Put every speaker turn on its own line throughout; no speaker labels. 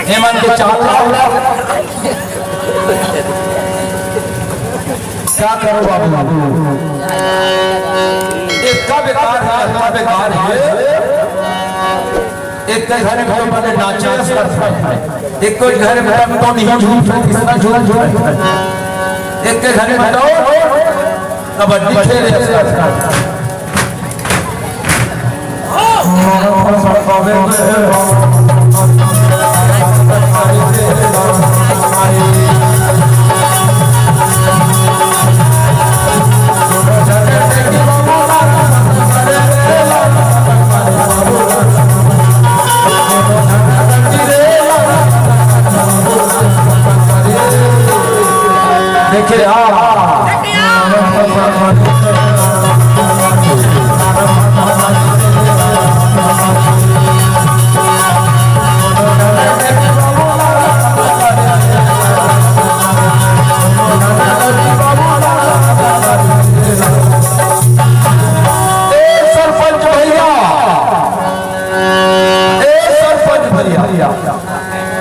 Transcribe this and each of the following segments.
हेमंत के चाल क्या करो बाबू इसका बेकार है, इसका बेकार है। एक घर में बने नाचे एक कोई घर में तो नहीं झूठ किसका झूठ एक के घर में तो कबड्डी खेले देखिए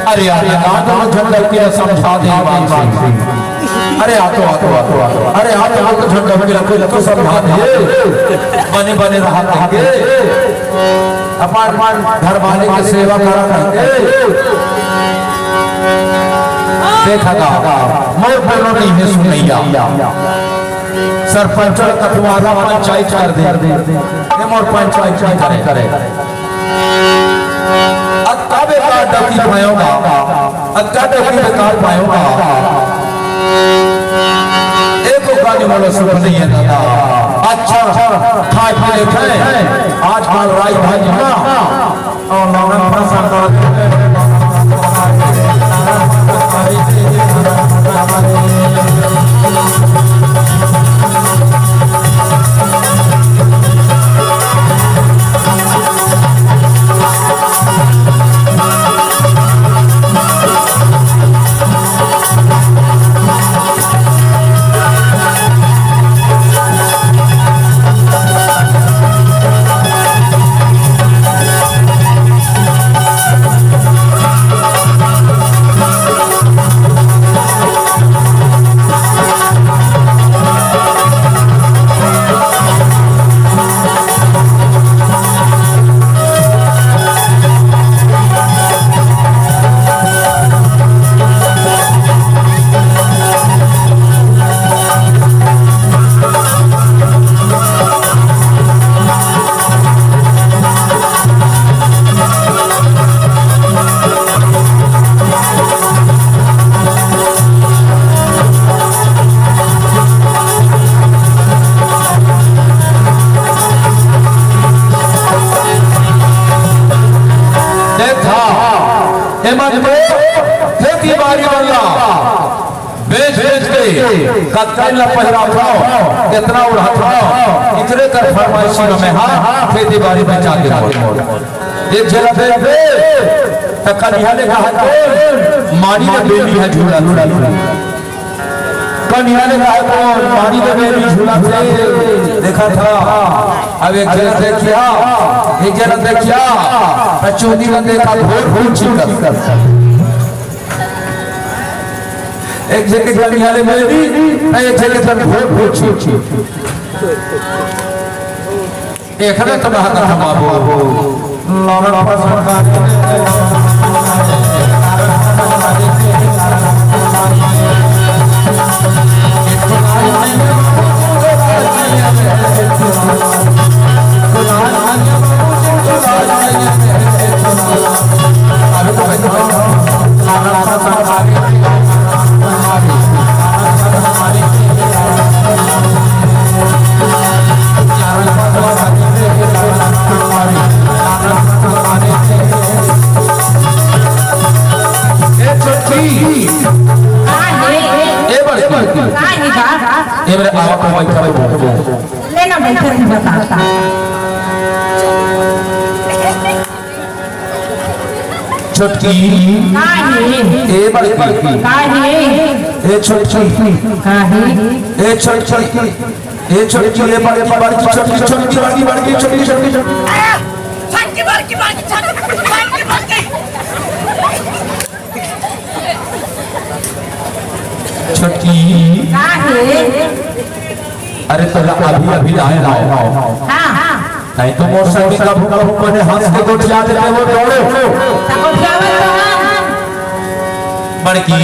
अरे यार झंडा की समझा दे अरे आतो आतो आतो आतो अरे आप तो झंडा की रखो तो समझा दे बने बने रहा देंगे अपन घर वाले की सेवा करा करके देखा था मैं बोलो नहीं है सुनैया सरपंच कटवारा पंचायत कर दे मोर पंचायत करे डकी पाऊंगा अक्का डकी बेकार पाऊंगा एक गाड़ी वाला सुख नहीं है दादा अच्छा खाए पिए खाए आज कल राई भाजी ना और नौरन प्रसाद खेती बाड़ी वाला बेच के इतना उड़ा इतने कर फरमाइशी में हाँ खेती बाड़ी में जाके एक जगह पे कन्हैया ने कहा मारी में बेली है झूला कन्हैया ने कहा मारी में बेली झूला देखा था अब एक जगह देखिया चौधरी बंदे का भोर एक जगह कन्हैया ने बेली एक जगह पर भोर एक है तो बाहर का बाबू लौड़ा लेना बैठे नहीं बताता छोटकी ए बड़ी ए छोटकी ए छोटकी ए छोटकी ए बड़ी छोटकी छोटकी बड़ी छोटकी छोटकी छोटकी अरे तो अभी अभी आए नहीं तो मोर संग का भूखा भूखा ने हंस के गोठिया देते वो दौड़े बड़की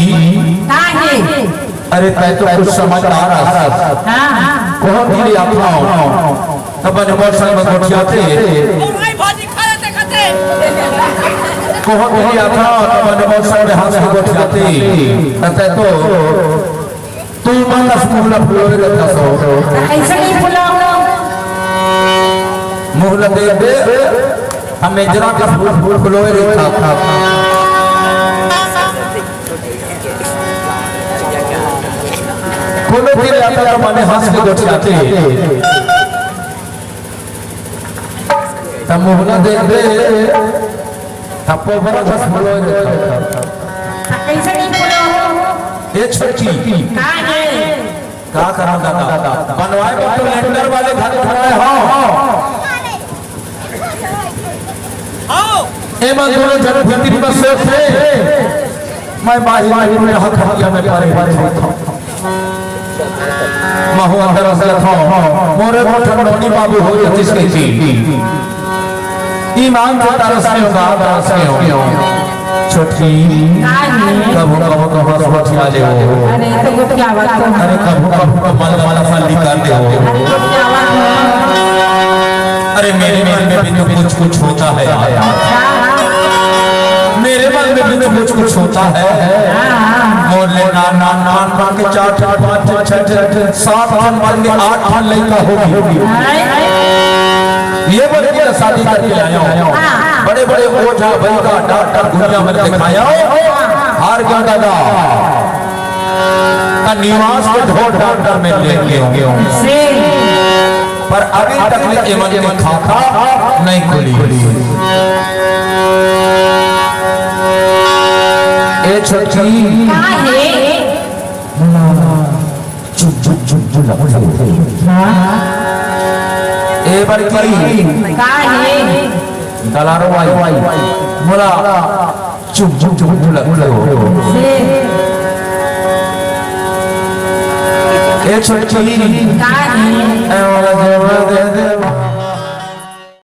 अरे तय तो कुछ समझदार कौन भी अपनाओ तब ने मोर संग में गोठिया थे कौन भी अपनाओ तब ने मोर संग में हंस के गोठिया थे तय तो तू मन फूल फूलोरे रहता सो ऐसे नहीं फुलाओ मोहल्ला दे हमें जरा का फूल फूल फूलोरे रहता फूलों के आता तो माने हंस के गोठियाते तब मोहल्ला दे तब बड़ा बस फूलोरे रहता
कैसे नहीं फुलाओ
ये छोटी क्या करा दादा बनवाए तो लेंटर वाले घर खड़े हो ए मंजूर जब भीतर में से थे मैं बाहर में हक हक में पारे पारे था महु अंदर से था मोरे ठंडोनी बाबू हो जिसके थी ईमान के तरस में होगा तरस में हो छोटी कबू कबू कबू गोठिया ले
अरे तो गोठिया बात
अरे कबू कबू मन वाला फल निकाल दे अरे मेरे मन में भी तो कुछ कुछ होता है मेरे मन में भी तो कुछ कुछ होता है मोरले नान नान नान नान के 4 4 5 6 6 7 8 मन में 8 8 लड़का होगी ये बड़े बड़े शादी करके आया हूं बड़े बड़े ओझा वैद्य डॉक्टर दुनिया में दिखाया हार गया दादा का निवास के ढोर डॉक्टर में लेके गए पर अभी तक ये मन में खाता नहीं खुली ए छोटी चुप चुप चुप चुप ए बड़की दलारो वाई मोला चुप चुप चुप ए छोटी